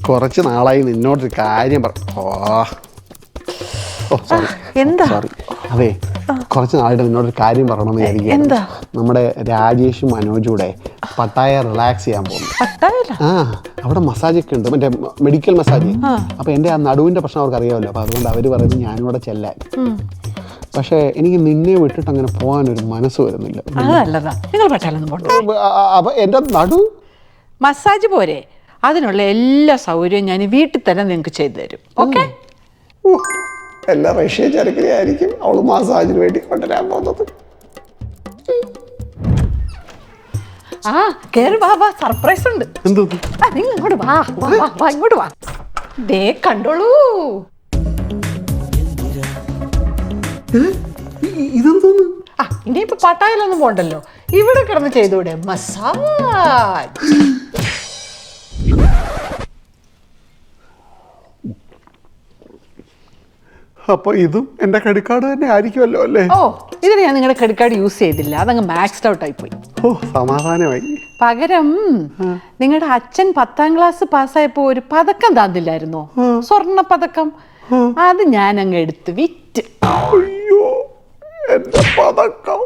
കുറച്ച് നാളായി നിന്നോടൊരു കാര്യം എന്താ? സോറി. അതെ, കുറച്ച് നാളായിട്ട് നിന്നോടൊരു കാര്യം പറയണമെന്ന് വിചാരിക്കുക. നമ്മുടെ രാജേഷും മനോജും കൂടെ പട്ടായ റിലാക്സ് ചെയ്യാൻ പോകുന്നു. ആ, അവിടെ മസാജ് ഒക്കെ ഉണ്ട്, മറ്റേ മെഡിക്കൽ മസാജ്. അപ്പൊ എൻ്റെ ആ നടുവിന്റെ പ്രശ്നം അവർക്ക് അറിയാമല്ലോ. അപ്പൊ അതുകൊണ്ട് അവര് പറയുന്നത് ഞാനിവിടെ ചെല്ലാൻ. പക്ഷെ എനിക്ക് നിന്നെ വിട്ടിട്ട് അങ്ങനെ പോകാനൊരു മനസ്സ് വരുന്നില്ല. അപ്പൊ എന്റെ നടു മസാജ് പോരെ, അതിനുള്ള എല്ലാ സൗകര്യവും ഞാൻ വീട്ടിൽ തന്നെ നിങ്ങൾക്ക് ചെയ്തു തരും. ഓക്കെ? എല്ലാ റഷ്യ ചരക്കിലായിരിക്കും അവള് മസാജിന് വേണ്ടി കൊണ്ടുവരാൻ പോകുന്നത്. ആ കേറി വാ, സർപ്രൈസ് ഉണ്ട്. നിങ്ങൾ ഇങ്ങോട്ട് വാ, ഇങ്ങോട്ട് വാ. ദേ കണ്ടോളൂ. ഇതെന്തോന്ന്? ഇനിയിപ്പോ പട്ടായിലൊന്നും പോണ്ടല്ലോ, ഇവിടെ കിടന്ന് ചെയ്തൂടെ മസാജ്. അപ്പൊ ഇതും എന്റെ ക്രെഡിറ്റ് കാർഡ് തന്നെ ആയിരിക്കുമല്ലോ അല്ലേ? ഓ, ഇതിന് ഞാൻ നിങ്ങളുടെ ക്രെഡിറ്റ് കാർഡ് യൂസ് ചെയ്തില്ല, അതങ്ങ് മാക്സ്ഡ് ഔട്ട് ആയി പോയി. ഓ, സമാധാനമായി. പകരം നിങ്ങളുടെ അച്ഛൻ 10ാം ക്ലാസ് പാസ്സായപ്പോ ഒരു പതക്കം തന്നില്ലായിരുന്നോ, സ്വർണ്ണ പതക്കം? അത് ഞാൻ അങ്ങ് എടുത്ത് വിറ്റ്. അയ്യോ, എന്റെ പതക്കം.